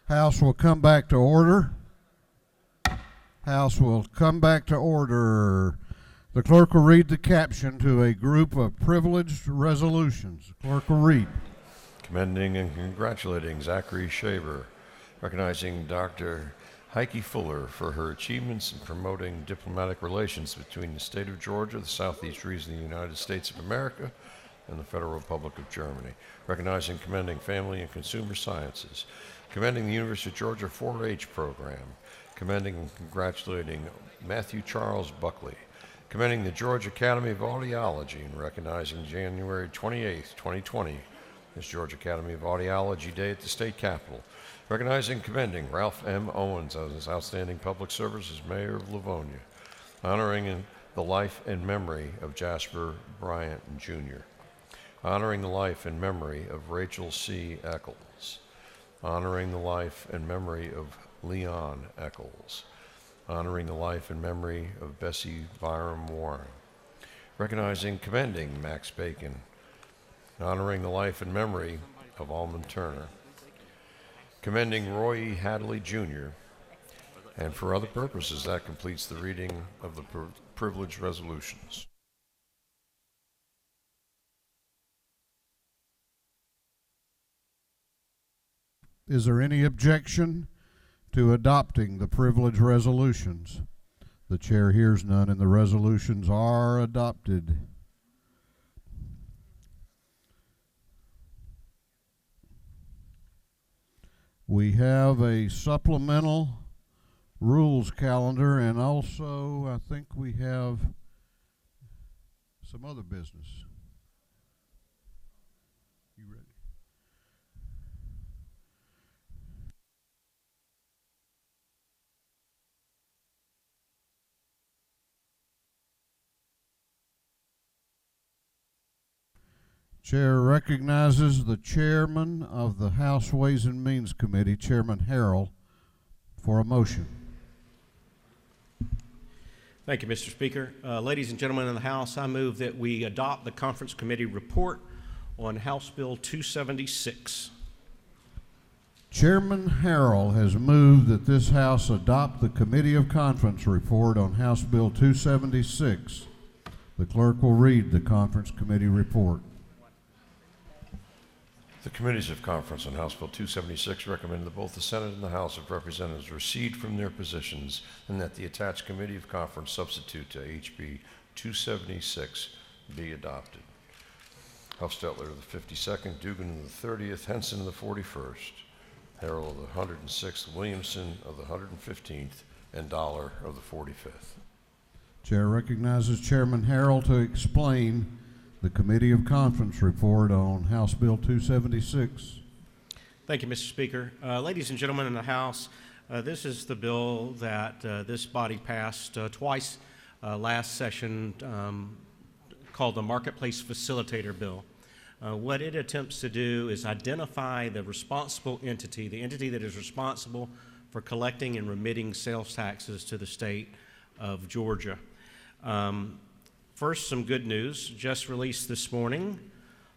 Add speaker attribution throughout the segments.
Speaker 1: House will come back to order. House will come back to order. The clerk will read the caption to a group of privileged resolutions. The clerk will read.
Speaker 2: Commending and congratulating Zachary Shaver, recognizing Dr. Heike Fuller for her achievements in promoting diplomatic relations between the state of Georgia, the southeast region of the United States of America, and the Federal Republic of Germany. Recognizing and commending Family and Consumer Sciences. Commending the University of Georgia 4-H program. Commending and congratulating Matthew Charles Buckley. Commending the Georgia Academy of Audiology and recognizing January 28th, 2020 as Georgia Academy of Audiology Day at the State Capitol. Recognizing and commending Ralph M. Owens as his outstanding public service as Mayor of Livonia. Honoring the life and memory of Jasper Bryant Jr. Honoring the life and memory of Rachel C. Eccles. Honoring the life and memory of Leon Eccles. Honoring the life and memory of Bessie Byram Warren. Recognizing and commending Max Bacon. Honoring the life and memory of Almond Turner. Commending Roy E. Hadley Jr. And for other purposes, that completes the reading of the privileged resolutions.
Speaker 1: Is there any objection to adopting the privileged resolutions? The chair hears none, and the resolutions are adopted. We have a supplemental rules calendar, and also I think we have some other business. You ready? Chair recognizes the chairman of the House Ways and Means Committee, Chairman Harrell, for a motion.
Speaker 3: Thank you, Mr. Speaker. Ladies and gentlemen in the House, I move that we adopt the Conference Committee report on House Bill 276.
Speaker 1: Chairman Harrell has moved that this House adopt the Committee of Conference report on House Bill 276. The clerk will read the Conference Committee report.
Speaker 2: The committees of conference on House Bill 276 recommend that both the Senate and the House of Representatives recede from their positions and that the attached committee of conference substitute to HB 276 be adopted. Hufstetler of the 52nd, Dugan of the 30th, Henson of the 41st, Harrell of the 106th, Williamson of the 115th, and Dollar of the 45th.
Speaker 1: Chair recognizes Chairman Harrell to explain the Committee of Conference report on House Bill 276.
Speaker 3: Thank you, Mr. Speaker. Ladies and gentlemen in the House, this is the bill that this body passed twice last session, called the Marketplace Facilitator Bill. What it attempts to do is identify the responsible entity, the entity that is responsible for collecting and remitting sales taxes to the state of Georgia. First, some good news, just released this morning.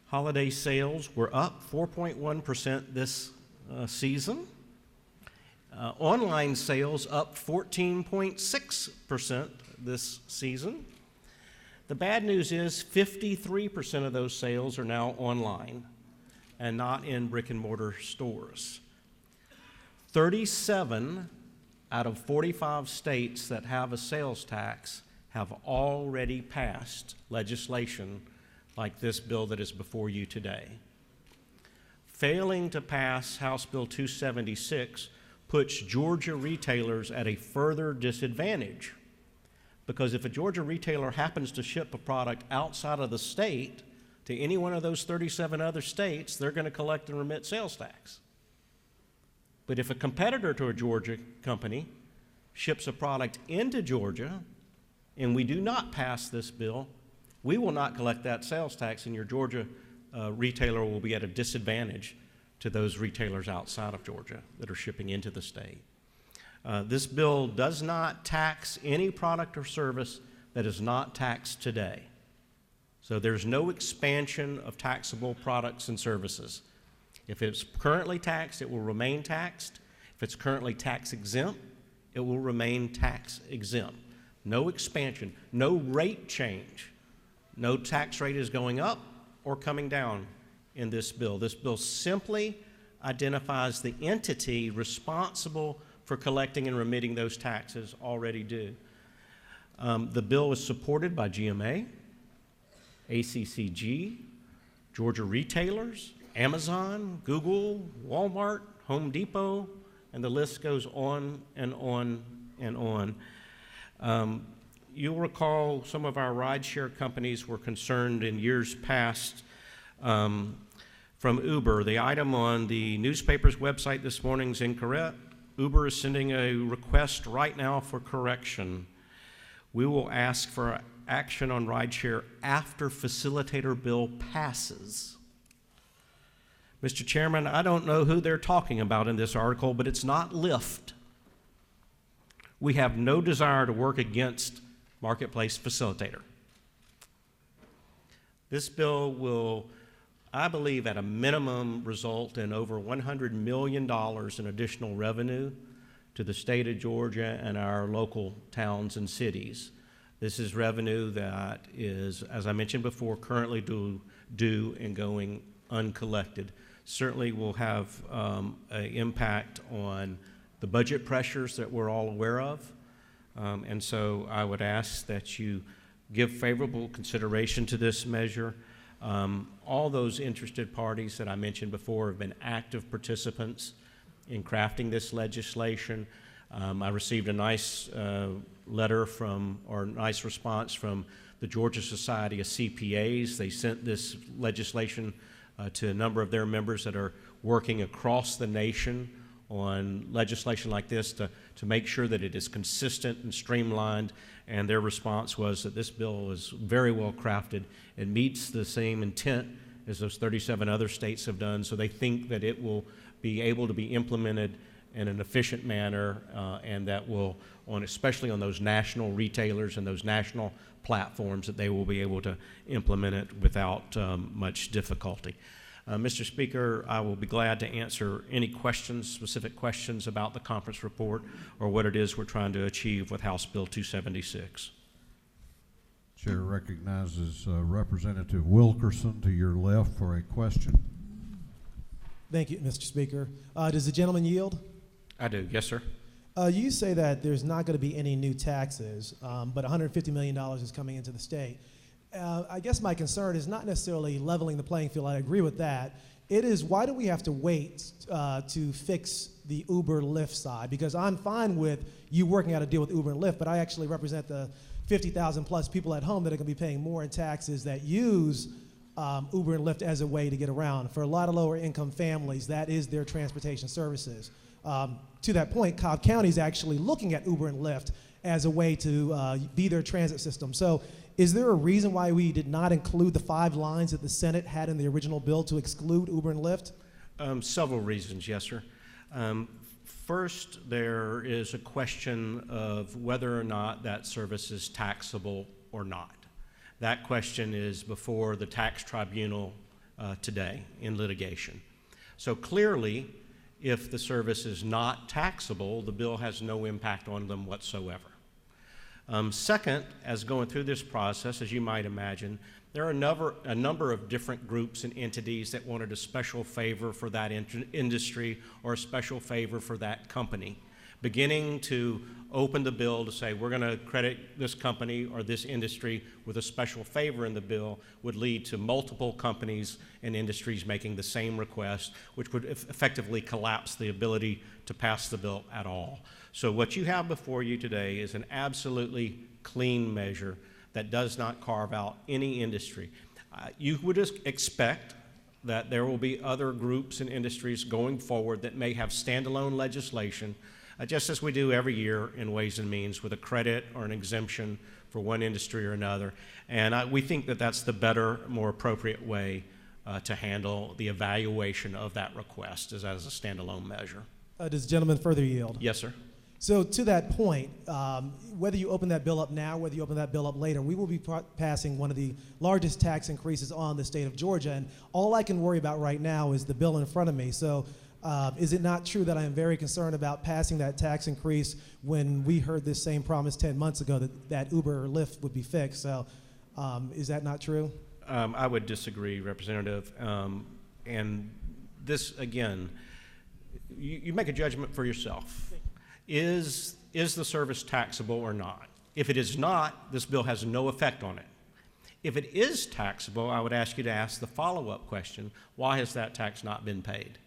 Speaker 3: Holiday sales were up 4.1% this season. Online sales up 14.6% this season. The bad news is 53% of those sales are now online and not in brick and mortar stores. 37 out of 45 states that have a sales tax have already passed legislation like this bill that is before you today. Failing to pass House Bill 276 puts Georgia retailers at a further disadvantage, because if a Georgia retailer happens to ship a product outside of the state to any one of those 37 other states, they're going to collect and remit sales tax. But if a competitor to a Georgia company ships a product into Georgia, and we do not pass this bill, we will not collect that sales tax, and your Georgia retailer will be at a disadvantage to those retailers outside of Georgia that are shipping into the state. This bill does not tax any product or service that is not taxed today. So there's no expansion of taxable products and services. If it's currently taxed, it will remain taxed. If it's currently tax exempt, it will remain tax exempt. No expansion, no rate change. No tax rate is going up or coming down in this bill. This bill simply identifies the entity responsible for collecting and remitting those taxes already due. The bill is supported by GMA, ACCG, Georgia retailers, Amazon, Google, Walmart, Home Depot, and the list goes on and on and on. You'll recall some of our rideshare companies were concerned in years past from Uber. The item on the newspaper's website this morning is incorrect. Uber is sending a request right now for correction. We will ask for action on rideshare after facilitator bill passes. Mr. Chairman, I don't know who they're talking about in this article, but it's not Lyft. We have no desire to work against marketplace facilitator. This bill will, I believe, at a minimum result in over $100 million in additional revenue to the state of Georgia and our local towns and cities. This is revenue that is, as I mentioned before, currently due and going uncollected. Certainly will have an impact on the budget pressures that we're all aware of. And so I would ask that you give favorable consideration to this measure. All those interested parties that I mentioned before have been active participants in crafting this legislation. I received a nice letter nice response from the Georgia Society of CPAs. They sent this legislation to a number of their members that are working across the nation on legislation like this to make sure that it is consistent and streamlined, and their response was that this bill is very well crafted. It meets the same intent as those 37 other states have done, so they think that it will be able to be implemented in an efficient manner, and that will, especially on those national retailers and those national platforms, that they will be able to implement it without much difficulty. Mr. Speaker, I will be glad to answer any questions, specific questions about the conference report or what it is we're trying to achieve with House Bill 276.
Speaker 1: Chair recognizes Representative Wilkerson to your left for a question.
Speaker 4: Thank you, Mr. Speaker. Does the gentleman yield?
Speaker 3: I do, yes, sir.
Speaker 4: You say that there's not going to be any new taxes, but $150 million is coming into the state. I guess my concern is not necessarily leveling the playing field. I agree with that. It is, why do we have to wait to fix the Uber Lyft side? Because I'm fine with you working out a deal with Uber and Lyft, but I actually represent the 50,000 plus people at home that are going to be paying more in taxes that use Uber and Lyft as a way to get around. For a lot of lower income families, that is their transportation services. To that point, Cobb County is actually looking at Uber and Lyft as a way to be their transit system. So is there a reason why we did not include the 5 lines that the Senate had in the original bill to exclude Uber and Lyft?
Speaker 3: Several reasons, yes, sir. First, there is a question of whether or not that service is taxable or not. That question is before the tax tribunal today in litigation. So clearly, if the service is not taxable, the bill has no impact on them whatsoever. Second, as going through this process, as you might imagine, there are a number of different groups and entities that wanted a special favor for that industry or a special favor for that company, beginning to open the bill to say we're going to credit this company or this industry with a special favor in the bill would lead to multiple companies and industries making the same request, which would effectively collapse the ability to pass the bill at all. So what you have before you today is an absolutely clean measure that does not carve out any industry. You would expect that there will be other groups and industries going forward that may have standalone legislation, just as we do every year in Ways and Means with a credit or an exemption for one industry or another. And we think that that's the better, more appropriate way to handle the evaluation of that request as a standalone measure.
Speaker 4: Does the gentleman further yield?
Speaker 3: Yes, sir.
Speaker 4: So to that point, whether you open that bill up now, whether you open that bill up later, we will be passing one of the largest tax increases on the state of Georgia. And all I can worry about right now is the bill in front of me. So Is it not true that I am very concerned about passing that tax increase when we heard this same promise 10 months ago that Uber or Lyft would be fixed? So is that not true?
Speaker 3: I would disagree, Representative. And this, again, you make a judgment for yourself. Is the service taxable or not? If it is not, this bill has no effect on it. If it is taxable, I would ask you to ask the follow-up question, why has that tax not been paid?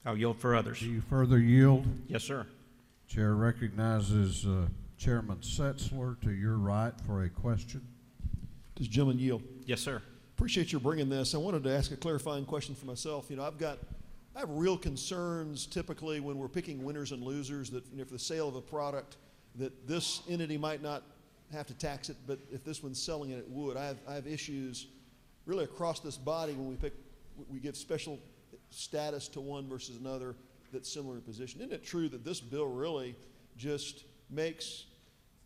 Speaker 3: I'll yield for others.
Speaker 1: Do you further yield?
Speaker 3: Yes, sir.
Speaker 1: Chair recognizes Chairman Setzler to your right for a question.
Speaker 5: Does the gentleman yield?
Speaker 3: Yes, sir.
Speaker 5: Appreciate your bringing this. I wanted to ask a clarifying question for myself. You know, I have real concerns typically when we're picking winners and losers that, you know, for the sale of a product, that this entity might not have to tax it, but if this one's selling it, it would. I have issues really across this body when we give special status to one versus another that's similar in position. Isn't it true that this bill really just makes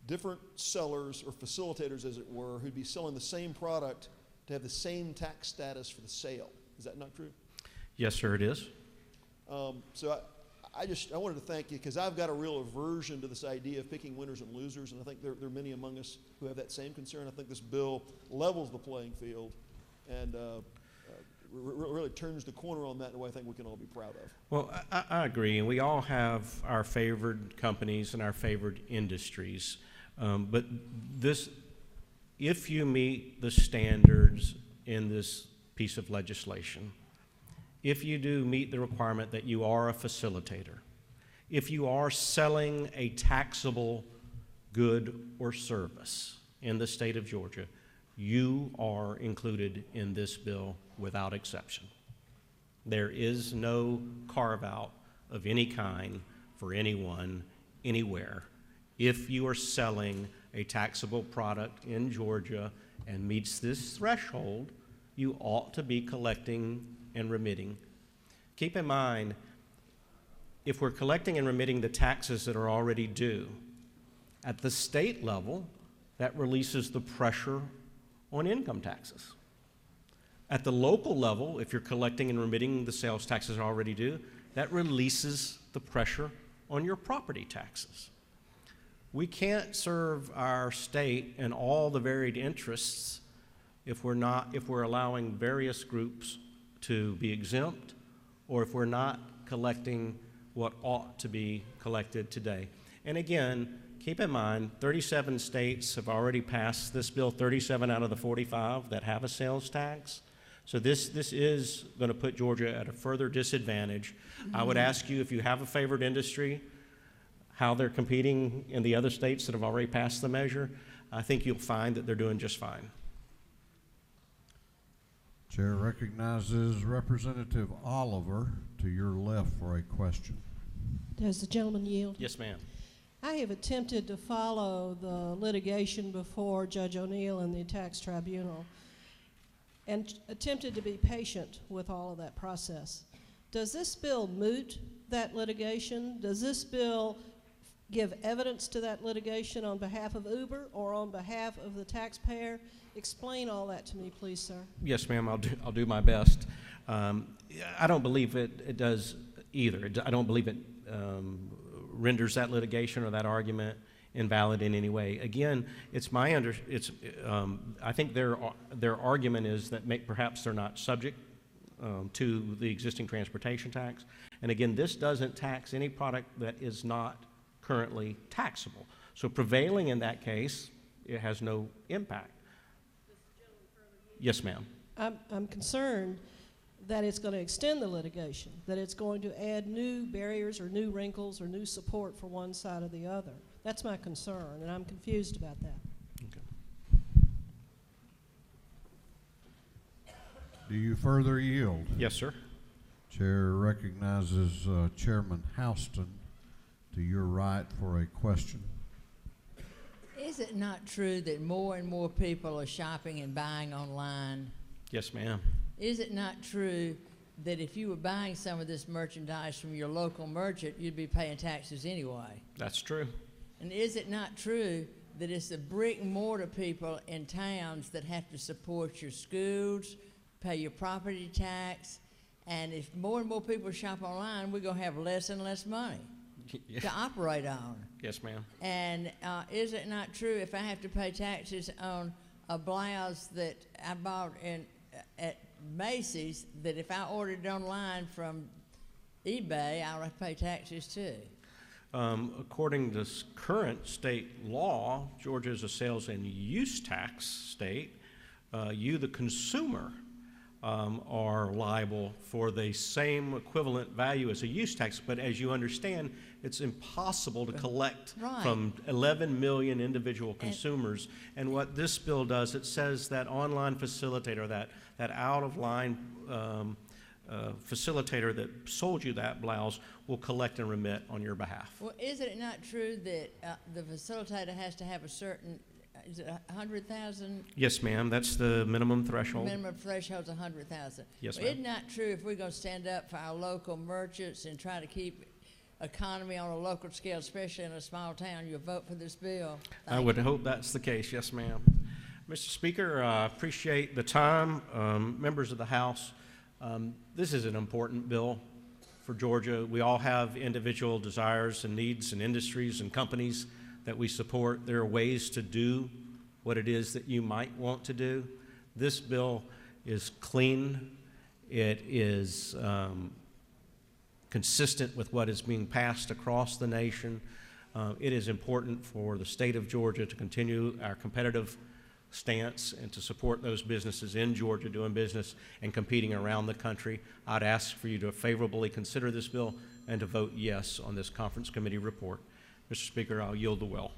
Speaker 5: different sellers or facilitators, as it were, who'd be selling the same product to have the same tax status for the sale? Is that not true?
Speaker 3: Yes, sir, it is.
Speaker 5: So I wanted to thank you because I've got a real aversion to this idea of picking winners and losers, and I think there are many among us who have that same concern. I think this bill levels the playing field and really turns the corner on that in a way I think we can all be proud of.
Speaker 3: Well, I agree, and we all have our favored companies and our favored industries. But if you meet the standards in this piece of legislation, if you do meet the requirement that you are a facilitator, if you are selling a taxable good or service in the state of Georgia, you are included in this bill without exception. There is no carve-out of any kind for anyone, anywhere. If you are selling a taxable product in Georgia and meets this threshold, you ought to be collecting and remitting. Keep in mind, if we're collecting and remitting the taxes that are already due, at the state level, that releases the pressure on income taxes. At the local level, if you're collecting and remitting the sales taxes already due, that releases the pressure on your property taxes. We can't serve our state and all the varied interests if we're allowing various groups to be exempt, or if we're not collecting what ought to be collected today. And again, keep in mind, 37 states have already passed this bill, 37 out of the 45 that have a sales tax. So this is going to put Georgia at a further disadvantage. I would ask you, if you have a favored industry, how they're competing in the other states that have already passed the measure. I think you'll find that they're doing just fine.
Speaker 1: Chair recognizes Representative Oliver to your left for a question.
Speaker 6: Does the gentleman yield?
Speaker 3: Yes, ma'am.
Speaker 6: I have attempted to follow the litigation before Judge O'Neill in the tax tribunal and attempted to be patient with all of that process. Does this bill moot that litigation? Does this bill give evidence to that litigation on behalf of Uber or on behalf of the taxpayer? Explain all that to me, please, sir.
Speaker 3: Yes, ma'am, I'll do my best. I don't believe it does either. I don't believe it renders that litigation or that argument invalid in any way. Again, I think their argument is that perhaps they're not subject to the existing transportation tax. And again, this doesn't tax any product that is not currently taxable. So prevailing in that case, it has no impact. Yes, ma'am.
Speaker 6: I'm concerned that it's going to extend the litigation, that it's going to add new barriers or new wrinkles or new support for one side or the other. That's my concern, and I'm confused about that.
Speaker 3: Okay.
Speaker 1: Do you further yield?
Speaker 3: Yes, sir.
Speaker 1: Chair recognizes Chairman Houston to your right for a question.
Speaker 7: Is it not true that more and more people are shopping and buying online?
Speaker 3: Yes, ma'am.
Speaker 7: Is it not true that if you were buying some of this merchandise from your local merchant, you'd be paying taxes anyway?
Speaker 3: That's true.
Speaker 7: And is it not true that it's the brick and mortar people in towns that have to support your schools, pay your property tax, and if more and more people shop online, we're going to have less and less money to operate on.
Speaker 3: Yes, ma'am.
Speaker 7: And is it not true if I have to pay taxes on a blouse that I bought at Macy's, that if I ordered it online from eBay, I'll have to pay taxes too?
Speaker 3: According to current state law, Georgia is a sales and use tax state. You, the consumer, are liable for the same equivalent value as a use tax, but as you understand, it's impossible to collect from 11 million individual consumers. And what this bill does, it says that online facilitator, that out-of-line facilitator that sold you that blouse will collect and remit on your behalf.
Speaker 7: Well, isn't it not true that the facilitator has to have a certain, is it 100,000?
Speaker 3: Yes, ma'am. That's the minimum threshold.
Speaker 7: Minimum threshold's 100,000.
Speaker 3: Yes,
Speaker 7: well,
Speaker 3: ma'am.
Speaker 7: isn't that true if we're going to stand up for our local merchants and try to keep economy on a local scale, especially in a small town, you'll vote for this bill?
Speaker 3: I would hope that's the case. Yes, ma'am. Mr. Speaker, I appreciate the time. Members of the House, this is an important bill for Georgia. We all have individual desires and needs and industries and companies that we support. There are ways to do what it is that you might want to do. This bill is clean. It is consistent with what is being passed across the nation. It is important for the state of Georgia to continue our competitive stance and to support those businesses in Georgia doing business and competing around the country. I'd ask for you to favorably consider this bill and to vote yes on this conference committee report. Mr. Speaker, I'll yield the will.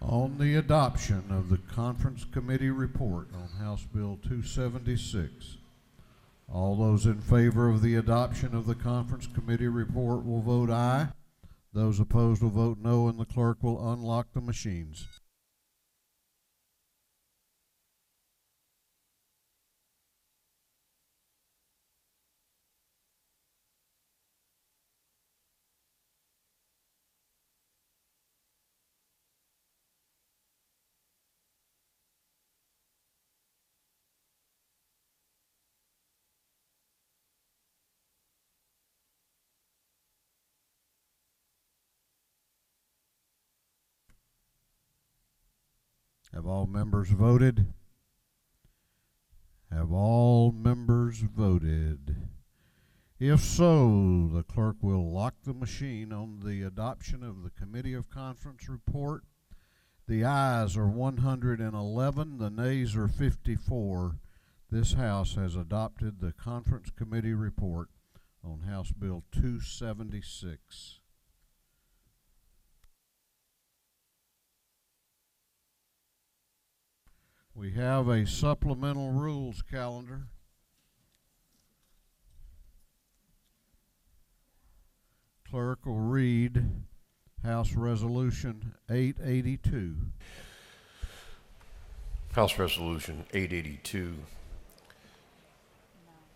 Speaker 1: On the adoption of the conference committee report on House Bill 276, all those in favor of the adoption of the conference committee report will vote aye. Those opposed will vote no, and the clerk will unlock the machines. Have all members voted? Have all members voted? If so, the clerk will lock the machine on the adoption of the Committee of Conference report. The ayes are 111, the nays are 54. This House has adopted the Conference Committee report on House Bill 276. We have a supplemental rules calendar. Clerk will read House Resolution 882.
Speaker 2: House Resolution 882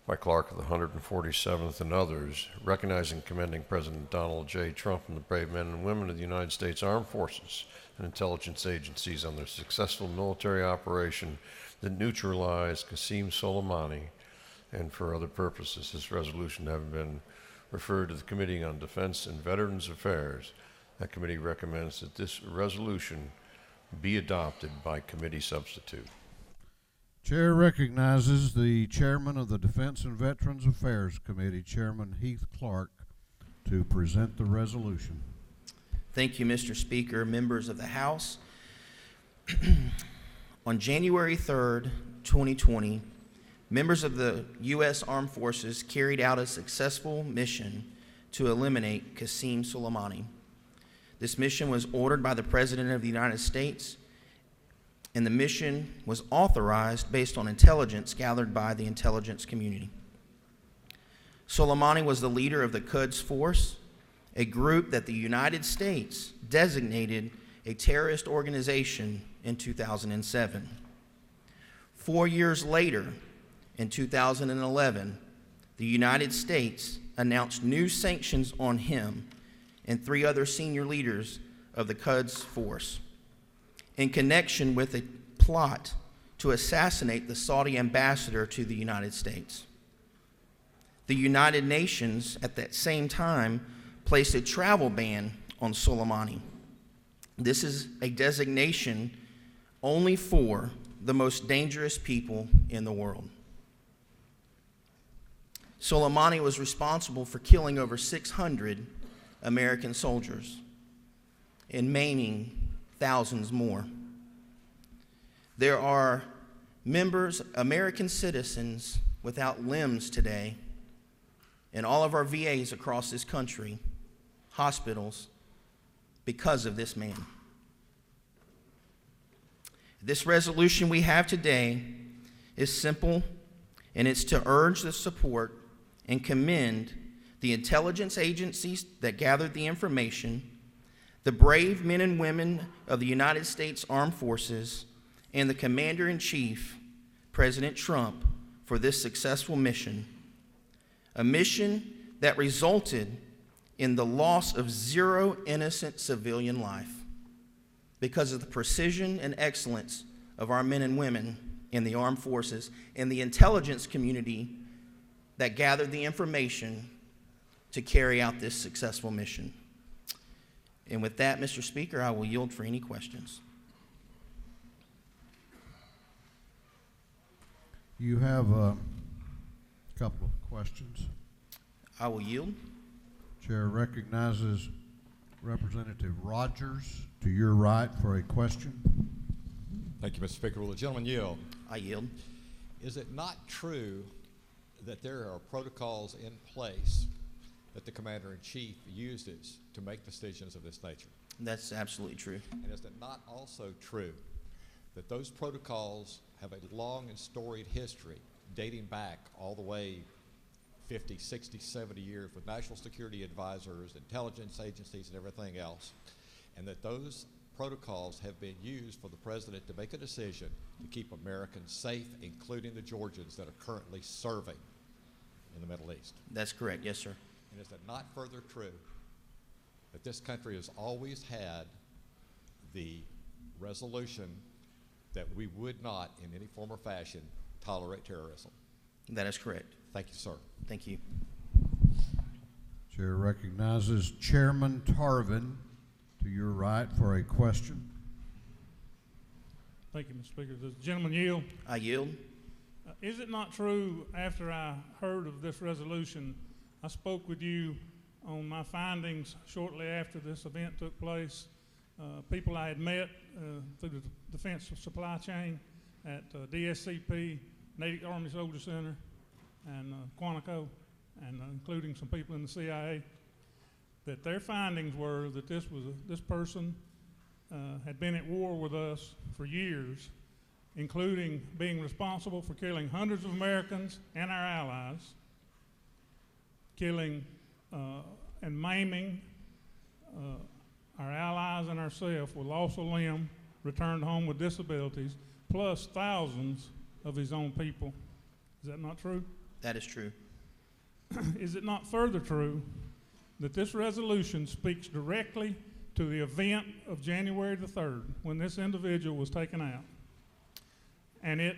Speaker 2: by Clark of the 147th and others, recognizing and commending President Donald J. Trump and the brave men and women of the United States Armed Forces and intelligence agencies on their successful military operation that neutralized Qasem Soleimani, and for other purposes. This resolution having been referred to the Committee on Defense and Veterans Affairs, that committee recommends that this resolution be adopted by committee substitute.
Speaker 1: Chair recognizes the chairman of the Defense and Veterans Affairs Committee, Chairman Heath Clark, to present the resolution.
Speaker 8: Thank you, Mr. Speaker, members of the House. On January 3rd, 2020, members of the U.S. Armed Forces carried out a successful mission to eliminate Qasem Soleimani. This mission was ordered by the President of the United States, and the mission was authorized based on intelligence gathered by the intelligence community. Soleimani was the leader of the Quds Force, a group that the United States designated a terrorist organization in 2007. 4 years later, in 2011, the United States announced new sanctions on him and 3 other senior leaders of the Quds Force. in connection with a plot to assassinate the Saudi ambassador to the United States. The United Nations, at that same time, placed a travel ban on Soleimani. This is a designation only for the most dangerous people in the world. Soleimani was responsible for killing over 600 American soldiers and maiming thousands more. There are American citizens without limbs today in all of our VAs across this country, hospitals, because of this man. This resolution we have today is simple, and it's to urge the support and commend the intelligence agencies that gathered the information, the brave men and women of the United States Armed Forces, and the Commander-in-Chief, President Trump, for this successful mission, a mission that resulted in the loss of 0 innocent civilian life because of the precision and excellence of our men and women in the armed forces and the intelligence community that gathered the information to carry out this successful mission. And with that, Mr. Speaker, I will yield for any questions.
Speaker 1: You have a couple of questions.
Speaker 8: I will yield.
Speaker 1: Chair recognizes Representative Rogers to your right for a question.
Speaker 9: Thank you, Mr. Speaker. Will the gentleman yield?
Speaker 8: I yield.
Speaker 9: Is it not true that there are protocols in place that the Commander-in-Chief uses to make decisions of this nature?
Speaker 8: That's absolutely true.
Speaker 9: And is it not also true that those protocols have a long and storied history dating back all the way 50, 60, 70 years with national security advisors, intelligence agencies, and everything else, and that those protocols have been used for the President to make a decision to keep Americans safe, including the Georgians that are currently serving in the Middle East?
Speaker 8: That's correct, yes, sir.
Speaker 9: And is it not further true that this country has always had the resolution that we would not, in any form or fashion, tolerate terrorism?
Speaker 8: That is correct.
Speaker 9: Thank you, sir.
Speaker 8: Thank you.
Speaker 1: Chair recognizes Chairman Tarvin to your right for a question.
Speaker 10: Thank you, Mr. Speaker. Does the gentleman yield?
Speaker 8: I yield.
Speaker 10: Is it not true, after I heard of this resolution, I spoke with you on my findings shortly after this event took place, people I had met through the defense supply chain at DSCP, Native Army Soldier Center, and Quantico, and including some people in the CIA, that their findings were that this person had been at war with us for years, including being responsible for killing hundreds of Americans and our allies, killing and maiming our allies and ourselves with loss of limb, returned home with disabilities, plus thousands of his own people. Is that not true?
Speaker 8: That is true.
Speaker 10: Is it not further true that this resolution speaks directly to the event of January the 3rd, when this individual was taken out? And it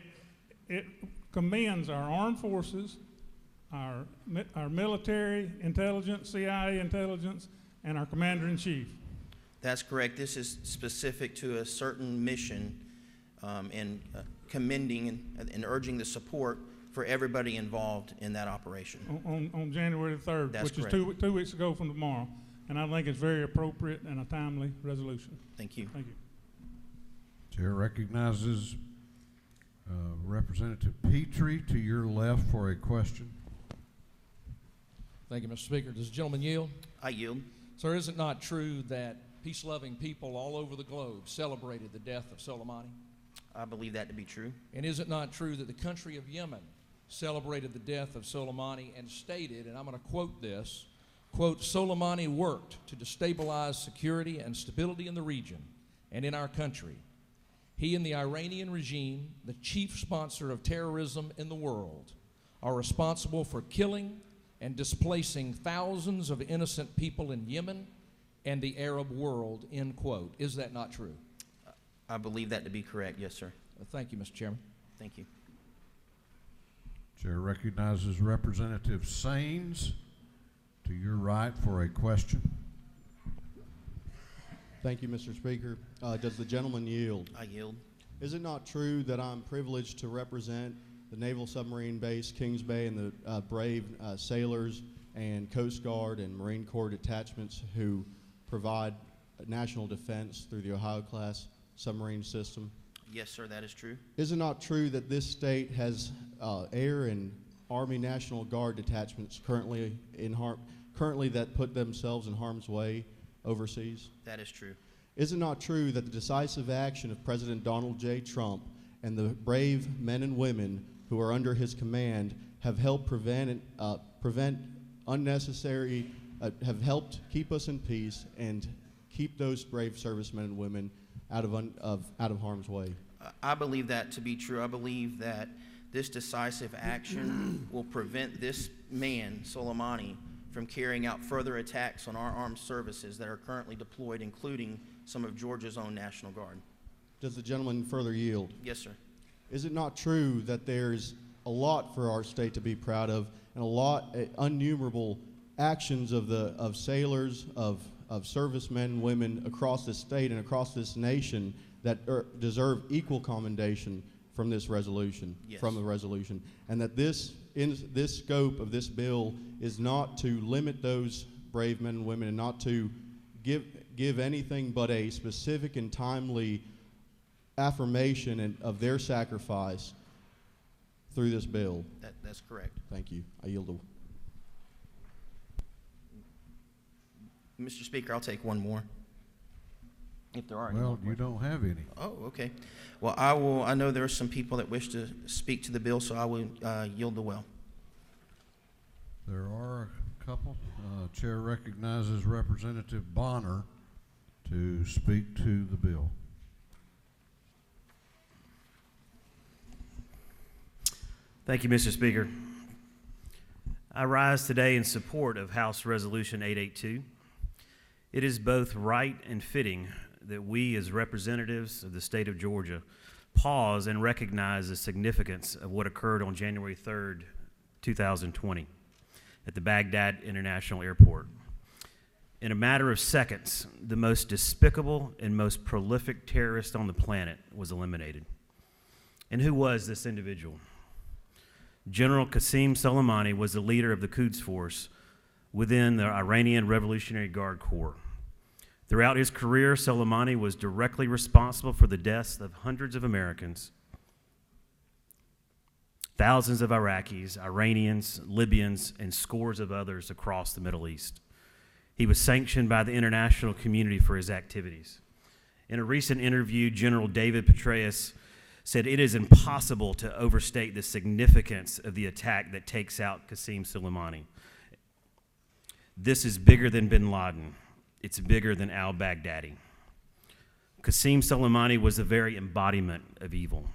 Speaker 10: commends our armed forces, our military intelligence, CIA intelligence, and our commander-in-chief.
Speaker 8: That's correct. This is specific to a certain mission, and commending and urging the support for everybody involved in that operation.
Speaker 10: On January the 3rd,
Speaker 8: That's
Speaker 10: which
Speaker 8: correct.
Speaker 10: is 2 weeks ago from tomorrow. And I think it's very appropriate and a timely resolution.
Speaker 8: Thank you.
Speaker 10: Thank you.
Speaker 1: Chair recognizes Representative Petrie to your left for a question.
Speaker 11: Thank you, Mr. Speaker. Does the gentleman yield?
Speaker 8: I yield.
Speaker 11: Sir, is it not true that peace-loving people all over the globe celebrated the death of Soleimani?
Speaker 8: I believe that to be true.
Speaker 11: And is it not true that the country of Yemen celebrated the death of Soleimani and stated, and I'm going to quote this, quote, "Soleimani worked to destabilize security and stability in the region and in our country. He and the Iranian regime, the chief sponsor of terrorism in the world, are responsible for killing and displacing thousands of innocent people in Yemen and the Arab world," end quote. Is that not true?
Speaker 8: I believe that to be correct, yes, sir.
Speaker 11: Thank you, Mr. Chairman.
Speaker 8: Thank you.
Speaker 1: Chair recognizes Representative Saines to your right for a question.
Speaker 12: Thank you, Mr. Speaker. Does the gentleman yield?
Speaker 8: I yield.
Speaker 12: Is it not true that I'm privileged to represent the Naval Submarine Base, Kings Bay, and the brave sailors and Coast Guard and Marine Corps detachments who provide national defense through the Ohio-class submarine system?
Speaker 8: Yes, sir, that is true.
Speaker 12: Is it not true that this state has Air and Army National Guard detachments currently that put themselves in harm's way overseas?
Speaker 8: That is true.
Speaker 12: Is it not true that the decisive action of President Donald J. Trump and the brave men and women who are under his command have helped prevent unnecessary, have helped keep us in peace and keep those brave servicemen and women out of harm's way?
Speaker 8: I believe that to be true. I believe that this decisive action will prevent this man, Soleimani, from carrying out further attacks on our armed services that are currently deployed, including some of Georgia's own National Guard.
Speaker 12: Does the gentleman further yield?
Speaker 8: Yes, sir.
Speaker 12: Is it not true that there's a lot for our state to be proud of and a lot, innumerable actions of sailors, of servicemen and women across this state and across this nation that deserve equal commendation from this resolution,
Speaker 8: Yes.
Speaker 12: from the resolution, and that this scope of this bill is not to limit those brave men and women and not to give anything but a specific and timely affirmation of their sacrifice through this bill?
Speaker 8: That's correct.
Speaker 12: Thank you. I yield.
Speaker 8: Mr. Speaker, I'll take one more, if there are any.
Speaker 1: Well, you don't have any.
Speaker 8: Oh, okay. Well, I know there are some people that wish to speak to the bill, so I will yield the well.
Speaker 1: There are a couple. Chair recognizes Representative Bonner to speak to the bill.
Speaker 13: Thank you, Mr. Speaker. I rise today in support of House Resolution 882. It is both right and fitting that we, as representatives of the state of Georgia, pause and recognize the significance of what occurred on January 3rd, 2020, at the Baghdad International Airport. In a matter of seconds, the most despicable and most prolific terrorist on the planet was eliminated. And who was this individual? General Qasem Soleimani was the leader of the Quds Force within the Iranian Revolutionary Guard Corps. Throughout his career, Soleimani was directly responsible for the deaths of hundreds of Americans, thousands of Iraqis, Iranians, Libyans, and scores of others across the Middle East. He was sanctioned by the international community for his activities. In a recent interview, General David Petraeus said it is impossible to overstate the significance of the attack that takes out Qasem Soleimani. This is bigger than bin Laden. It's bigger than al-Baghdadi. Qasem Soleimani was the very embodiment of evil.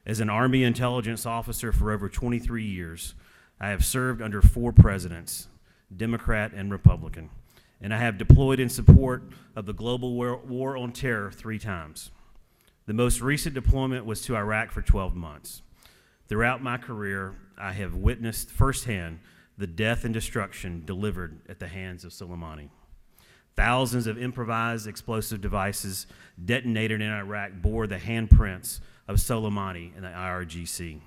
Speaker 13: As an Army intelligence officer for over 23 years, I have served under 4 presidents, Democrat and Republican, and I have deployed in support of the global war on terror 3 times. The most recent deployment was to Iraq for 12 months. Throughout my career, I have witnessed firsthand the death and destruction delivered at the hands of Soleimani. Thousands of improvised explosive devices detonated in Iraq bore the handprints of Soleimani and the IRGC.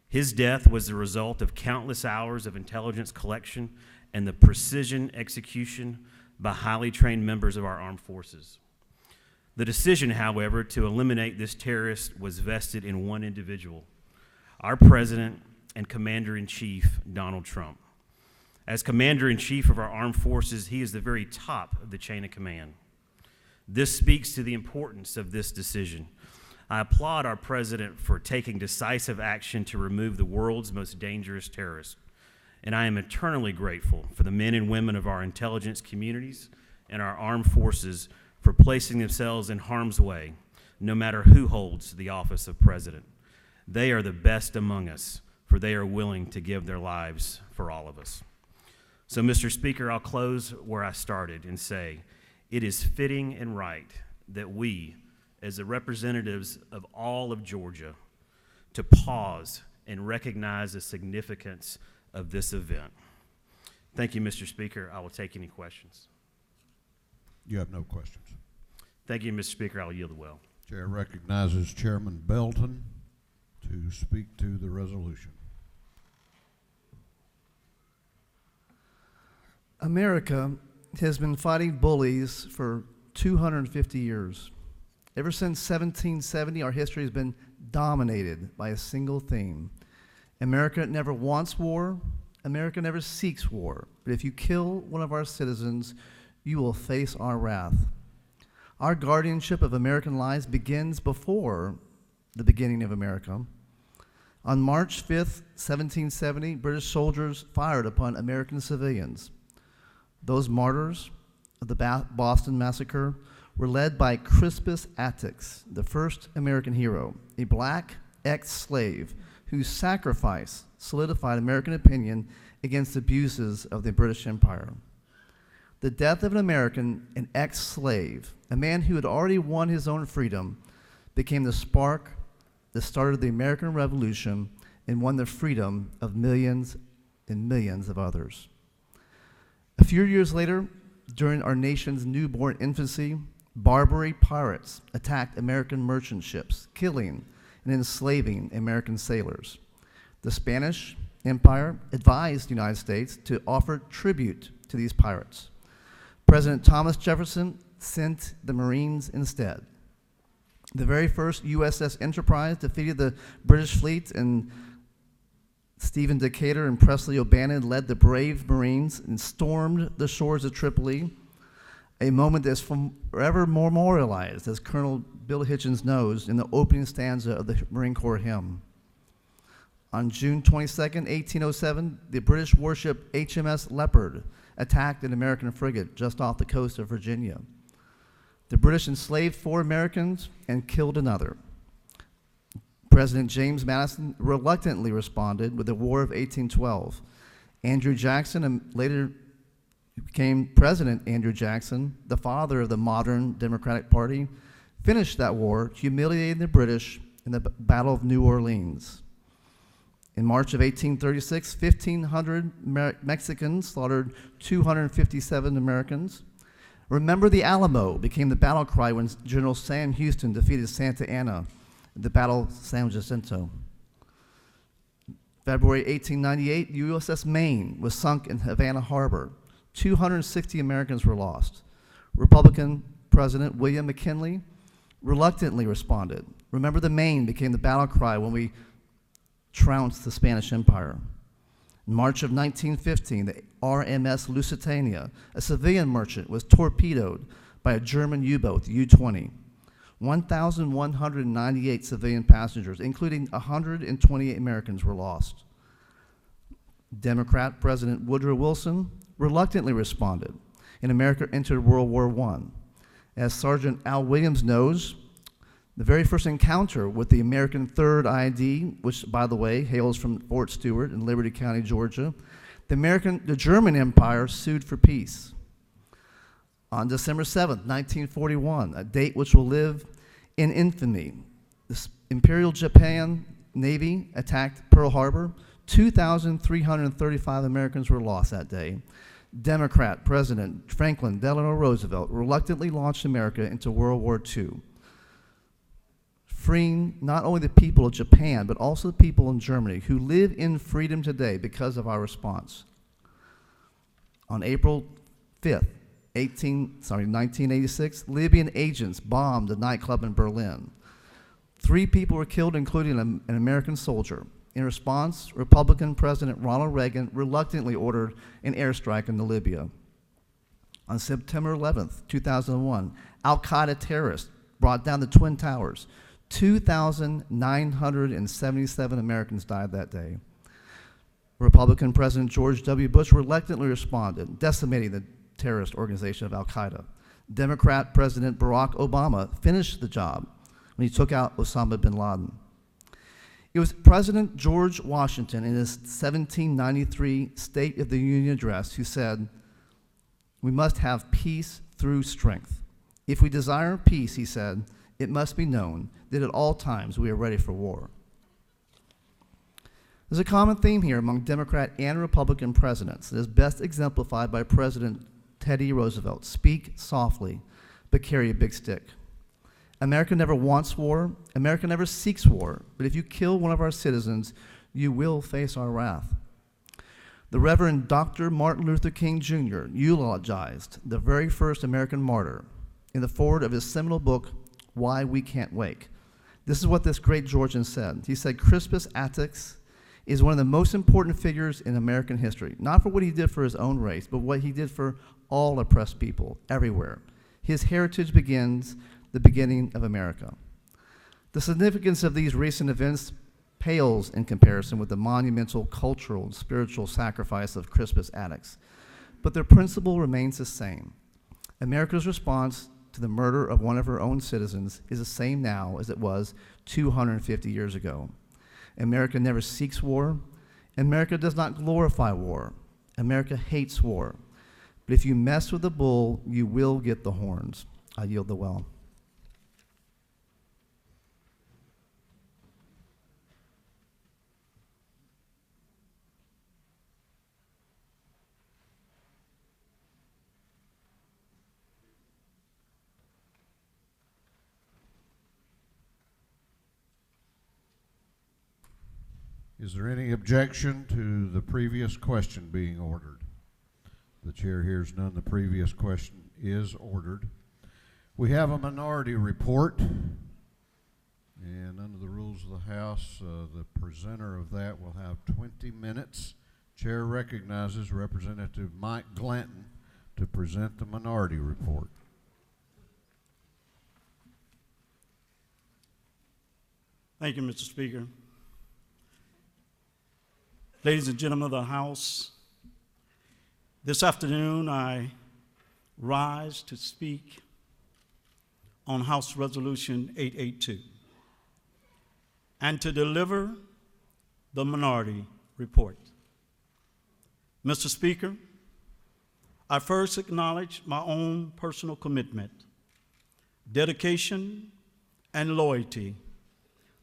Speaker 13: His death was the result of countless hours of intelligence collection and the precision execution by highly trained members of our armed forces. The decision, however, to eliminate this terrorist was vested in one individual, our President and Commander-in-Chief, Donald Trump. As Commander-in-Chief of our armed forces, he is the very top of the chain of command. This speaks to the importance of this decision. I applaud our President for taking decisive action to remove the world's most dangerous terrorist, and I am eternally grateful for the men and women of our intelligence communities and our armed forces for placing themselves in harm's way, no matter who holds the office of President. They are the best among us, for they are willing to give their lives for all of us. So, Mr. Speaker, I'll close where I started and say, it is fitting and right that we, as the representatives of all of Georgia to pause and recognize the significance of this event. Thank you, Mr. Speaker. I will take any questions.
Speaker 1: You have no questions.
Speaker 13: Thank you, Mr. Speaker. I will yield the well.
Speaker 1: Chair recognizes Chairman Belton to speak to the resolution.
Speaker 14: America has been fighting bullies for 250 years. Ever since 1770, our history has been dominated by a single theme. America never wants war. America never seeks war. But if you kill one of our citizens, you will face our wrath. Our guardianship of American lives begins before the beginning of America. On March 5th, 1770, British soldiers fired upon American civilians. Those martyrs of the Boston Massacre were led by Crispus Attucks, the first American hero, a black ex-slave whose sacrifice solidified American opinion against abuses of the British Empire. The death of an American, an ex-slave, a man who had already won his own freedom, became the spark that started the American Revolution and won the freedom of millions and millions of others. A few years later, during our nation's newborn infancy, Barbary pirates attacked American merchant ships, killing and enslaving American sailors. The Spanish Empire advised the United States to offer tribute to these pirates. President Thomas Jefferson sent the Marines instead. The very first USS Enterprise defeated the British fleet, and Stephen Decatur and Presley O'Bannon led the brave Marines and stormed the shores of Tripoli, a moment that's forever memorialized, as Colonel Bill Hitchens knows, in the opening stanza of the Marine Corps hymn. On June 22nd, 1807, the British warship HMS Leopard attacked an American frigate just off the coast of Virginia. The British enslaved 4 Americans and killed another. President James Madison reluctantly responded with the War of 1812. Andrew Jackson, and later became President Andrew Jackson, the father of the modern Democratic Party, finished that war, humiliating the British in the Battle of New Orleans. In March of 1836, 1,500 Mexicans slaughtered 257 Americans. Remember the Alamo became the battle cry when General Sam Houston defeated Santa Anna at the Battle of San Jacinto. February 1898, USS Maine was sunk in Havana Harbor. 260 Americans were lost. Republican President William McKinley reluctantly responded. Remember the Maine became the battle cry when we trounced the Spanish Empire. In March of 1915, the RMS Lusitania, a civilian merchant, was torpedoed by a German U-boat, the U-20. 1,198 civilian passengers, including 128 Americans, were lost. Democrat President Woodrow Wilson reluctantly responded, and America entered World War I. As Sergeant Al Williams knows, the very first encounter with the American Third ID, which, by the way, hails from Fort Stewart in Liberty County, Georgia, the German Empire sued for peace. On December 7th, 1941, a date which will live in infamy, the Imperial Japan Navy attacked Pearl Harbor. 2,335 Americans were lost that day. Democrat President Franklin Delano Roosevelt reluctantly launched America into World War II, freeing not only the people of Japan, but also the people in Germany who live in freedom today because of our response. On April 5th, 1986, Libyan agents bombed a nightclub in Berlin. 3 people were killed, including an American soldier. In response, Republican President Ronald Reagan reluctantly ordered an airstrike into Libya. On September 11th, 2001, Al-Qaeda terrorists brought down the Twin Towers. 2,977 Americans died that day. Republican President George W. Bush reluctantly responded, decimating the terrorist organization of Al-Qaeda. Democrat President Barack Obama finished the job when he took out Osama bin Laden. It was President George Washington in his 1793 State of the Union address who said, "We must have peace through strength. If we desire peace," he said, it must be known that at all times we are ready for war. There's a common theme here among Democrat and Republican presidents that is best exemplified by President Teddy Roosevelt. Speak softly, but carry a big stick. America never wants war. America never seeks war. But if you kill one of our citizens, you will face our wrath. The Reverend Dr. Martin Luther King Jr. eulogized the very first American martyr in the foreword of his seminal book, Why We Can't Wait. This is what this great Georgian said. He said, Crispus Attucks is one of the most important figures in American history, not for what he did for his own race, but what he did for all oppressed people everywhere. His heritage begins the beginning of America. The significance of these recent events pales in comparison with the monumental cultural and spiritual sacrifice of Crispus Attucks, but their principle remains the same. America's response to the murder of one of her own citizens is the same now as it was 250 years ago. America never seeks war. America does not glorify war. America hates war. But if you mess with the bull, you will get the horns. I yield the well.
Speaker 1: Is there any objection to the previous question being ordered? The chair hears none. The previous question is ordered. We have a minority report, and under the rules of the House, the presenter of that will have 20 minutes. Chair recognizes Representative Mike Glanton to present the minority report.
Speaker 15: Thank you, Mr. Speaker. Ladies and gentlemen of the House, this afternoon I rise to speak on House Resolution 882 and to deliver the minority report. Mr. Speaker, I first acknowledge my own personal commitment, dedication, and loyalty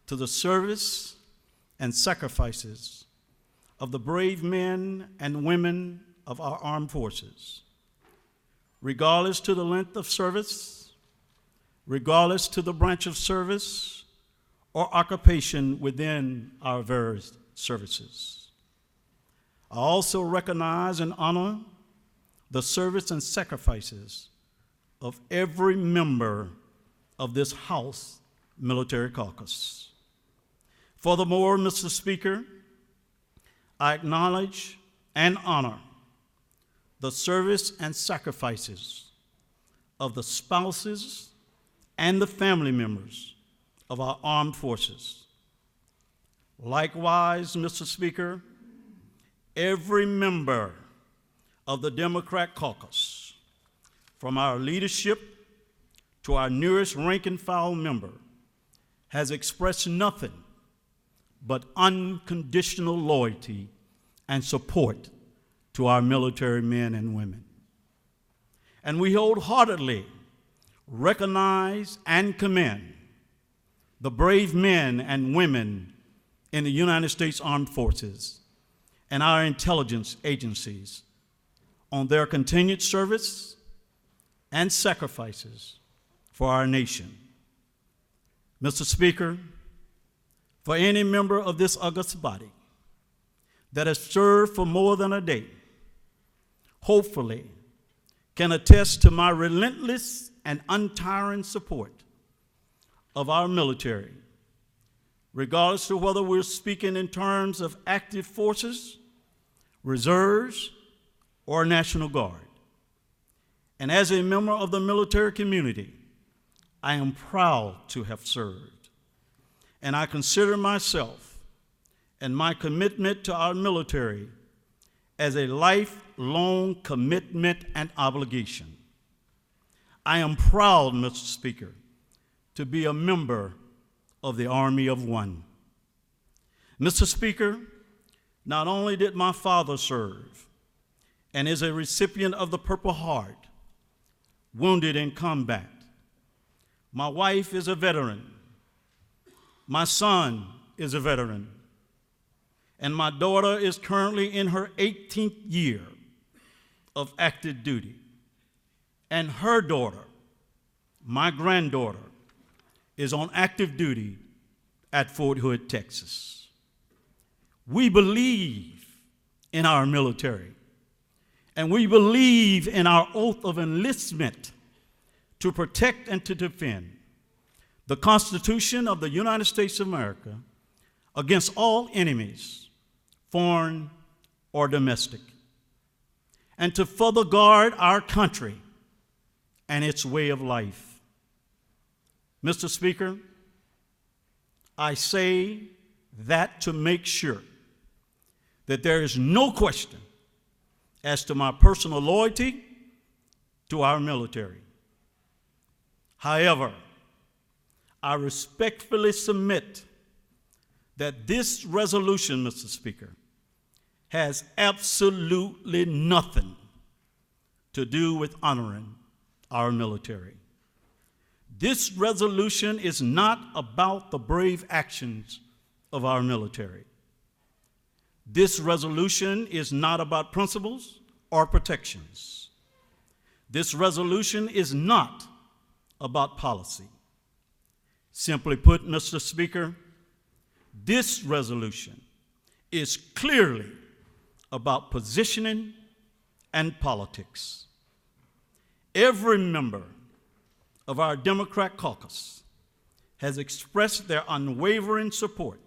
Speaker 15: to the service and sacrifices of the brave men and women of our armed forces, regardless to the length of service, regardless to the branch of service or occupation within our various services. I also recognize and honor the service and sacrifices of every member of this House Military Caucus. Furthermore, Mr. Speaker, I acknowledge and honor the service and sacrifices of the spouses and the family members of our armed forces. Likewise, Mr. Speaker, every member of the Democrat caucus, from our leadership to our nearest rank and file member, has expressed nothing but unconditional loyalty and support to our military men and women. And we wholeheartedly recognize and commend the brave men and women in the United States Armed Forces and our intelligence agencies on their continued service and sacrifices for our nation. Mr. Speaker, for any member of this august body that has served for more than a day, hopefully can attest to my relentless and untiring support of our military, regardless of whether we're speaking in terms of active forces, reserves, or National Guard. And as a member of the military community, I am proud to have served. And I consider myself and my commitment to our military as a lifelong commitment and obligation. I am proud, Mr. Speaker, to be a member of the Army of One. Mr. Speaker, not only did my father serve and is a recipient of the Purple Heart, wounded in combat, My wife is a veteran. My son is a veteran. And my daughter is currently in her 18th year of active duty. And her daughter, my granddaughter, is on active duty at Fort Hood, Texas. We believe in our military, and we believe in our oath of enlistment to protect and to defend the Constitution of the United States of America against all enemies, foreign or domestic, and to further guard our country and its way of life. Mr. Speaker, I say that to make sure that there is no question as to my personal loyalty to our military. However, I respectfully submit that this resolution, Mr. Speaker, has absolutely nothing to do with honoring our military. This resolution is not about the brave actions of our military. This resolution is not about principles or protections. This resolution is not about policy. Simply put, Mr. Speaker, this resolution is clearly about positioning and politics. Every member of our Democrat caucus has expressed their unwavering support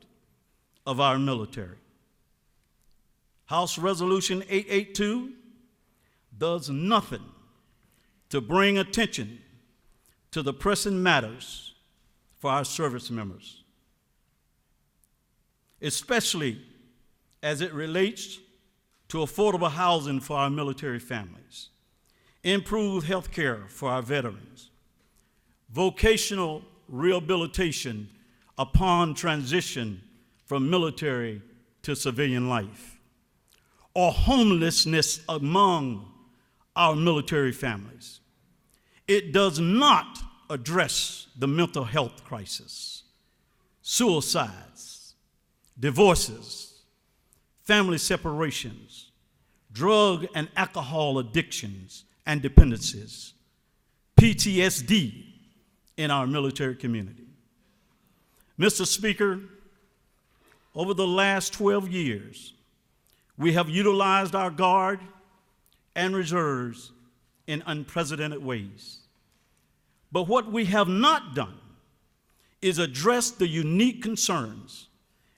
Speaker 15: of our military. House Resolution 882 does nothing to bring attention to the pressing matters for our service members, especially as it relates to affordable housing for our military families, improved health care for our veterans, vocational rehabilitation upon transition from military to civilian life, or homelessness among our military families. It does not address the mental health crisis, suicides, divorces, family separations, drug and alcohol addictions and dependencies, PTSD in our military community. Mr. Speaker, over the last 12 years, we have utilized our Guard and reserves in unprecedented ways. But what we have not done is address the unique concerns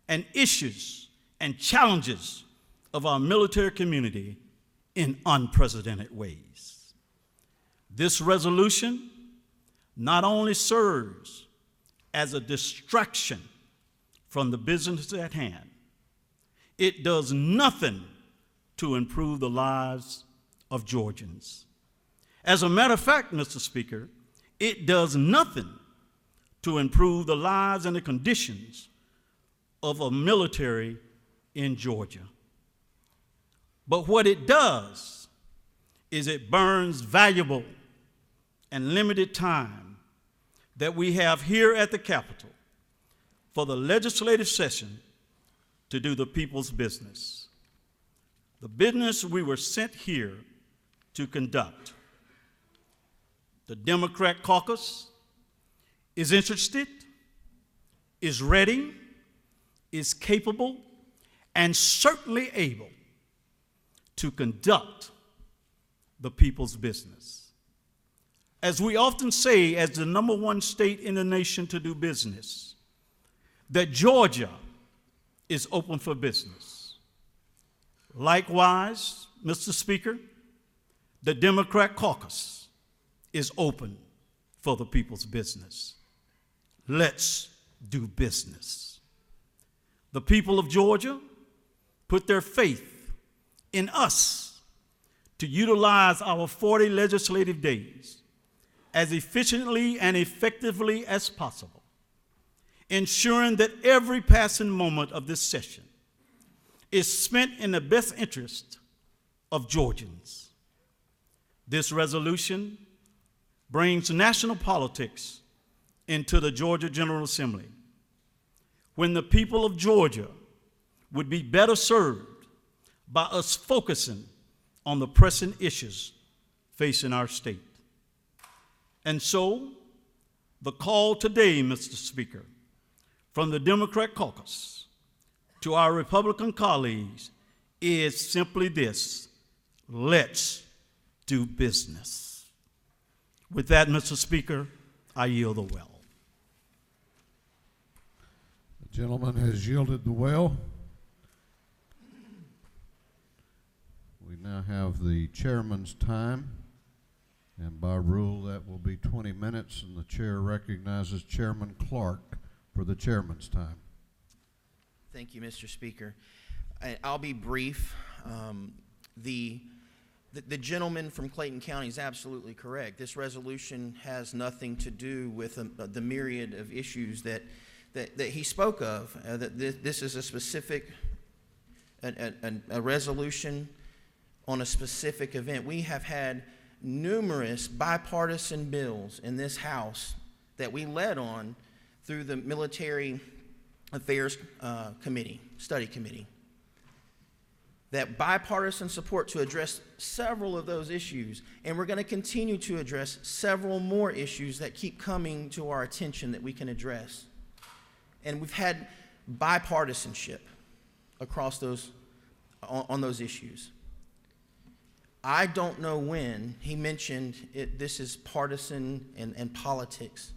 Speaker 15: and issues and challenges of our military community in unprecedented ways. This resolution not only serves as a distraction from the business at hand, it does nothing to improve the lives of Georgians. As a matter of fact, Mr. Speaker, it does nothing to improve the lives and the conditions of a military in Georgia. But what it does is it burns valuable and limited time that we have here at the Capitol for the legislative session to do the people's business. The business we were sent here to conduct. The Democrat caucus is interested, is ready, is capable, and certainly able to conduct the people's business. As we often say, as the #1 state in the nation to do business, that Georgia is open for business. Likewise, Mr. Speaker, the Democrat caucus is open for the people's business. Let's do business. The people of Georgia put their faith in us to utilize our 40 legislative days as efficiently and effectively as possible, ensuring that every passing moment of this session is spent in the best interest of Georgians. This resolution brings national politics into the Georgia General Assembly, when the people of Georgia would be better served by us focusing on the pressing issues facing our state. And so, the call today, Mr. Speaker, from the Democrat caucus to our Republican colleagues is simply this: let's do business. With that, Mr. Speaker, I yield the well.
Speaker 1: The gentleman has yielded the well. We now have the chairman's time, and by rule that will be 20 minutes, and the chair recognizes Chairman Clark for the chairman's time.
Speaker 8: Thank you, Mr. Speaker. I'll be brief. The gentleman from Clayton County is absolutely correct. This resolution has nothing to do with the myriad of issues that he spoke of. This is a specific a resolution on a specific event. We have had numerous bipartisan bills in this House that we led on through the Military Affairs Study Committee. That bipartisan support to address several of those issues, and we're going to continue to address several more issues that keep coming to our attention that we can address. And we've had bipartisanship across those, on those issues. I don't know when he mentioned this is partisan and politics.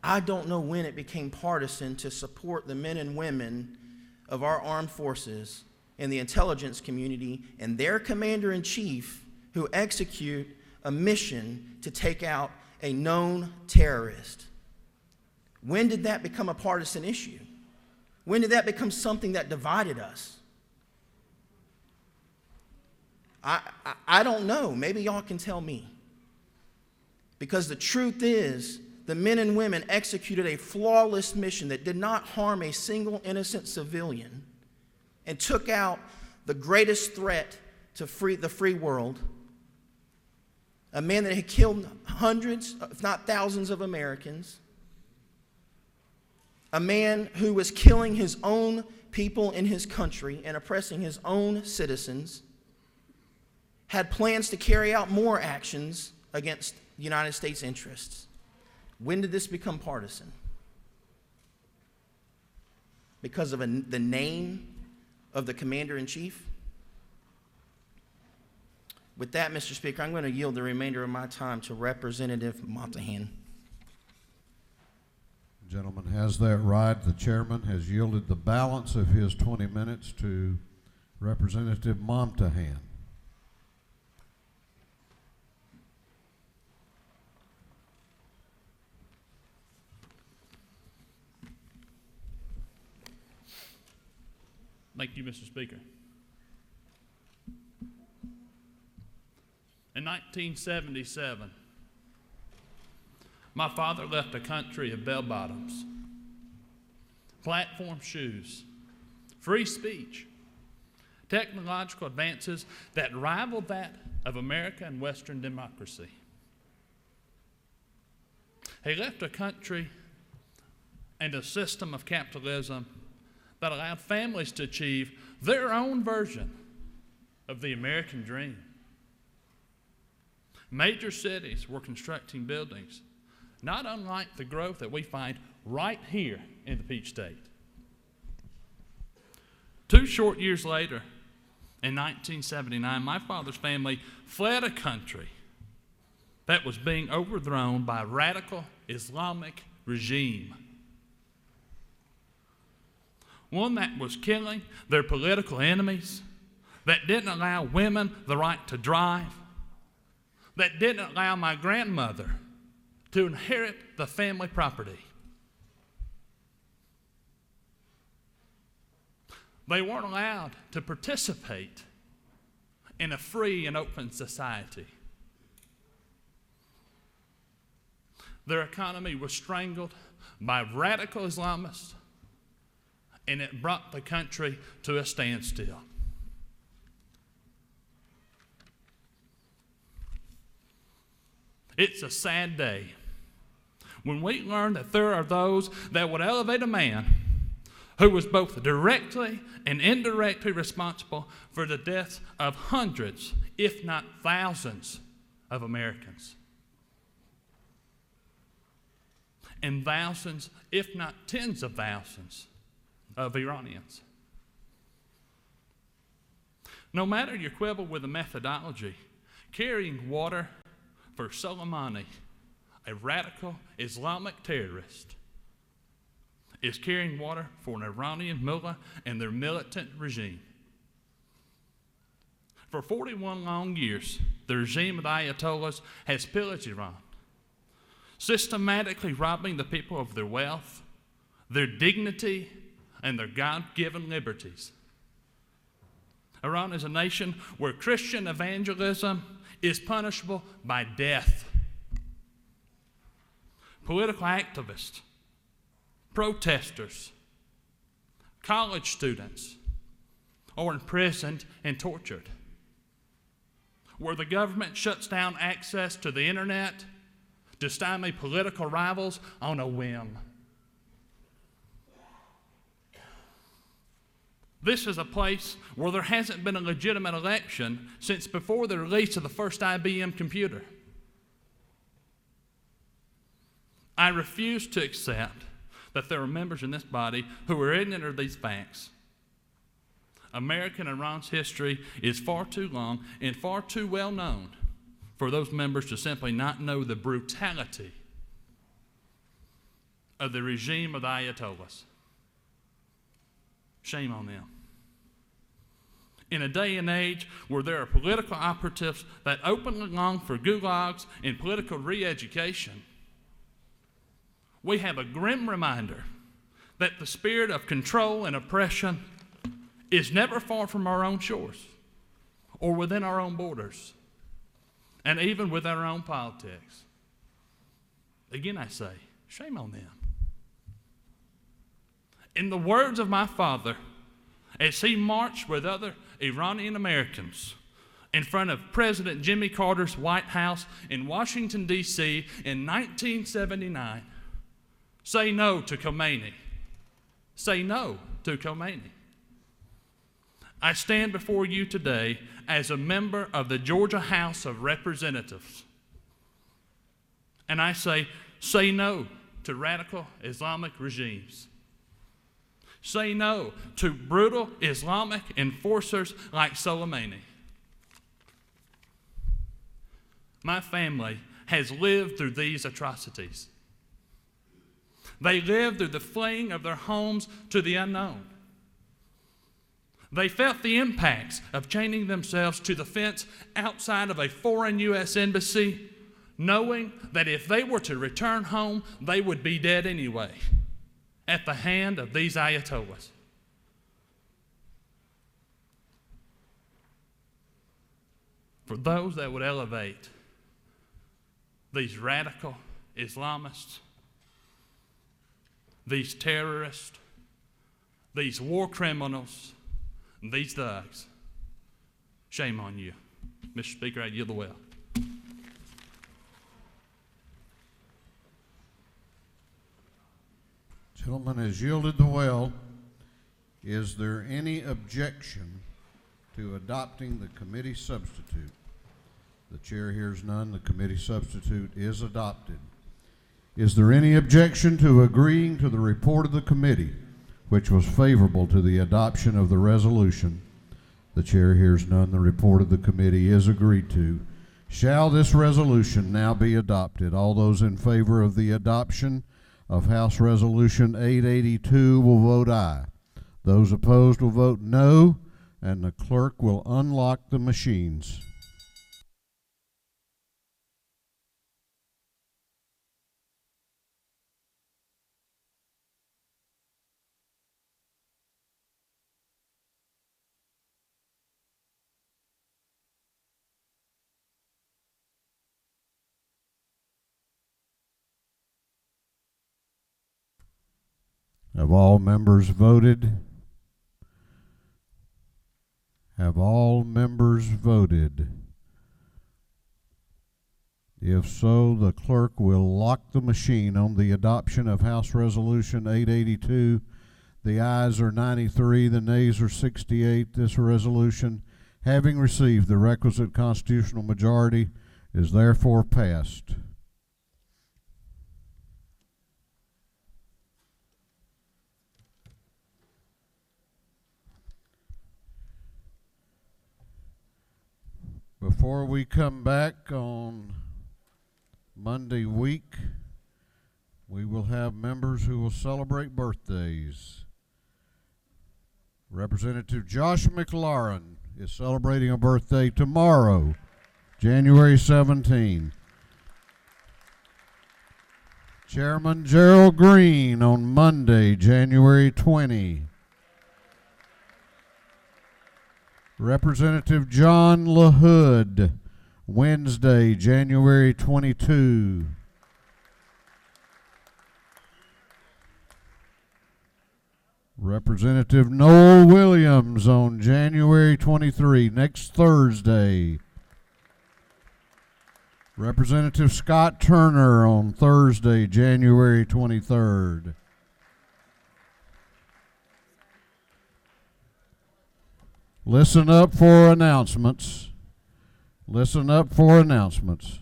Speaker 8: I don't know when it became partisan to support the men and women of our armed forces and the intelligence community and their commander-in-chief who execute a mission to take out a known terrorist. When did that become a partisan issue? When did that become something that divided us? I don't know. Maybe y'all can tell me. Because the truth is, the men and women executed a flawless mission that did not harm a single innocent civilian and took out the greatest threat to the free world, a man that had killed hundreds, if not thousands of Americans, a man who was killing his own people in his country and oppressing his own citizens, had plans to carry out more actions against United States interests. When did this become partisan? Because of the name of the commander-in-chief? With that, Mr. Speaker, I'm going to yield the remainder of my time to Representative Montahan.
Speaker 1: The gentleman has that right. The chairman has yielded the balance of his 20 minutes to Representative Montahan.
Speaker 16: Thank you, Mr. Speaker. In 1977, my father left a country of bell-bottoms, platform shoes, free speech, technological advances that rivaled that of America and Western democracy. He left a country and a system of capitalism that allowed families to achieve their own version of the American dream. Major cities were constructing buildings, not unlike the growth that we find right here in the Peach State. 2 short years later, in 1979, my father's family fled a country that was being overthrown by a radical Islamic regime. One that was killing their political enemies, that didn't allow women the right to drive, that didn't allow my grandmother to inherit the family property. They weren't allowed to participate in a free and open society. Their economy was strangled by radical Islamists, and it brought the country to a standstill. It's a sad day when we learn that there are those that would elevate a man who was both directly and indirectly responsible for the deaths of hundreds, if not thousands, of Americans. And thousands, if not tens of thousands, of Iranians. No matter your quibble with the methodology, carrying water for Soleimani, a radical Islamic terrorist, is carrying water for an Iranian mullah and their militant regime. For 41 long years, the regime of the Ayatollahs has pillaged Iran, systematically robbing the people of their wealth, their dignity, and their God-given liberties. Iran is a nation where Christian evangelism is punishable by death. Political activists, protesters, college students are imprisoned and tortured. Where the government shuts down access to the internet to stymie political rivals on a whim. This is a place where there hasn't been a legitimate election since before the release of the first IBM computer. I refuse to accept that there are members in this body who are ignorant of these facts. American Iran's history is far too long and far too well known for those members to simply not know the brutality of the regime of the Ayatollahs. Shame on them. In a day and age where there are political operatives that openly long for gulags and political re-education, we have a grim reminder that the spirit of control and oppression is never far from our own shores or within our own borders, and even within our own politics. Again, I say, shame on them. In the words of my father, as he marched with other Iranian Americans in front of President Jimmy Carter's White House in Washington, D.C. in 1979, say no to Khomeini. Say no to Khomeini. I stand before you today as a member of the Georgia House of Representatives. And I say no to radical Islamic regimes. Say no to brutal Islamic enforcers like Soleimani. My family has lived through these atrocities. They lived through the fleeing of their homes to the unknown. They felt the impacts of chaining themselves to the fence outside of a foreign U.S. embassy, knowing that if they were to return home, they would be dead anyway, at the hand of these Ayatollahs. For those that would elevate these radical Islamists, these terrorists, these war criminals, and these thugs, shame on you. Mr. Speaker, I yield the well.
Speaker 1: Gentleman has yielded the well. Is there any objection to adopting the committee substitute? The chair hears none. The committee substitute is adopted. Is there any objection to agreeing to the report of the committee, which was favorable to the adoption of the resolution? The chair hears none. The report of the committee is agreed to. Shall this resolution now be adopted? All those in favor of the adoption of House Resolution 882 will vote aye. Those opposed will vote no, and the clerk will unlock the machines. Have all members voted? Have all members voted? If so, the clerk will lock the machine on the adoption of House Resolution 882. The ayes are 93, the nays are 68. This resolution, having received the requisite constitutional majority, is therefore passed. Before we come back on Monday week, we will have members who will celebrate birthdays. Representative Josh McLaurin is celebrating a birthday tomorrow, January 17. Chairman Gerald Green on Monday, January 20. Representative John LaHood, Wednesday, January 22. Representative Noel Williams on January 23, next Thursday. Representative Scott Turner on Thursday, January 23rd. Listen up for announcements. Listen up for announcements.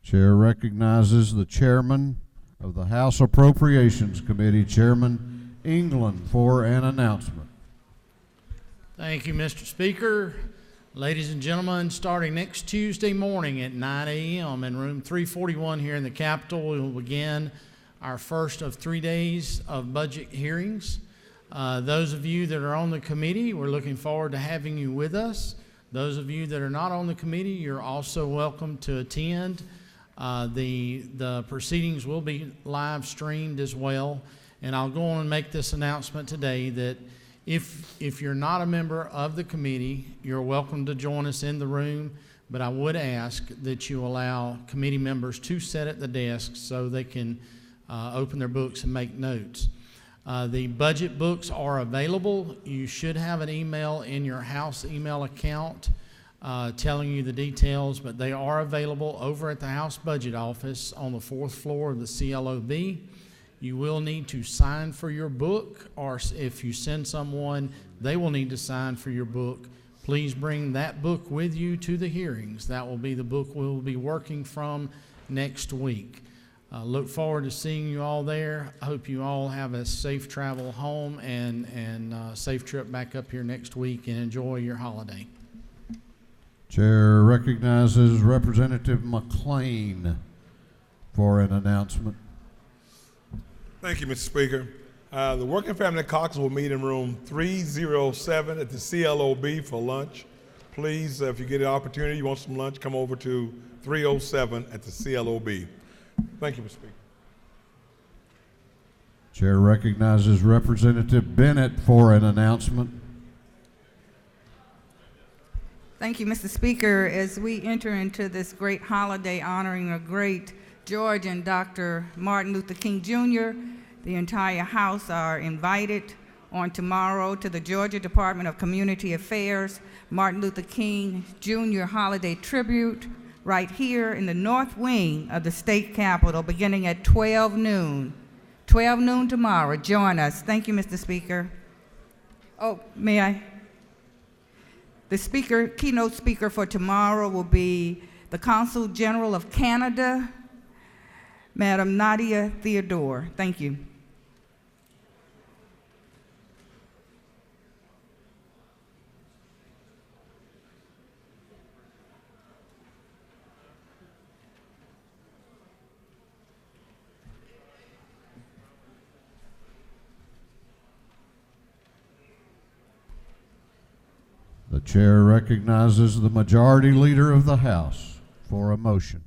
Speaker 1: Chair recognizes the chairman of the House Appropriations Committee, Chairman England, for an announcement.
Speaker 17: Thank you, Mr. Speaker. Ladies and gentlemen, starting next Tuesday morning at 9 a.m. in room 341 here in the Capitol, we will begin our first of 3 days of budget hearings. Those of you that are on the committee, we're looking forward to having you with us. Those of you that are not on the committee, you're also welcome to attend. The proceedings will be live streamed as well. And I'll go on and make this announcement today that if you're not a member of the committee, you're welcome to join us in the room. But I would ask that you allow committee members to sit at the desks so they can open their books and make notes. The budget books are available. You should have an email in your House email account telling you the details, but they are available over at the House Budget Office on the 4th floor of the CLOB. You will need to sign for your book, or if you send someone, they will need to sign for your book. Please bring that book with you to the hearings. That will be the book we will be working from next week. Look forward to seeing you all there. I hope you all have a safe travel home and safe trip back up here next week, and enjoy your holiday.
Speaker 1: Chair recognizes Representative McLean for an announcement.
Speaker 18: Thank you, Mr. Speaker. The Working Family Caucus will meet in room 307 at the CLOB for lunch. Please, if you get an opportunity, you want some lunch, come over to 307 at the CLOB. Thank you, Mr. Speaker.
Speaker 1: Chair recognizes Representative Bennett for an announcement.
Speaker 19: Thank you, Mr. Speaker. As we enter into this great holiday honoring a great Georgian, Dr. Martin Luther King Jr., the entire House are invited on tomorrow to the Georgia Department of Community Affairs Martin Luther King Jr. Holiday Tribute right here in the north wing of the state capitol beginning at 12 noon. 12 noon tomorrow. Join us. Thank you, Mr. Speaker. Oh, may I? The keynote speaker for tomorrow will be the Consul General of Canada, Madam Nadia Theodore. Thank you.
Speaker 1: The chair recognizes the Majority Leader of the House for a motion.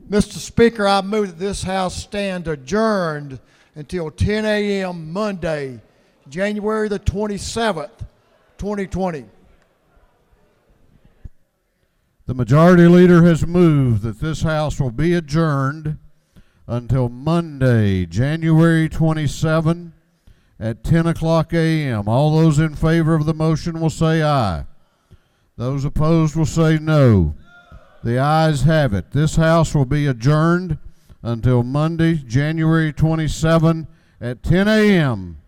Speaker 20: Mr. Speaker, I move that this House stand adjourned until 10 a.m. Monday, January the 27th, 2020.
Speaker 1: The Majority Leader has moved that this House will be adjourned until Monday, January 27 at 10 o'clock a.m. All those in favor of the motion will say aye. Those opposed will say no. The ayes have it. This House will be adjourned until Monday, January 27 at 10 a.m.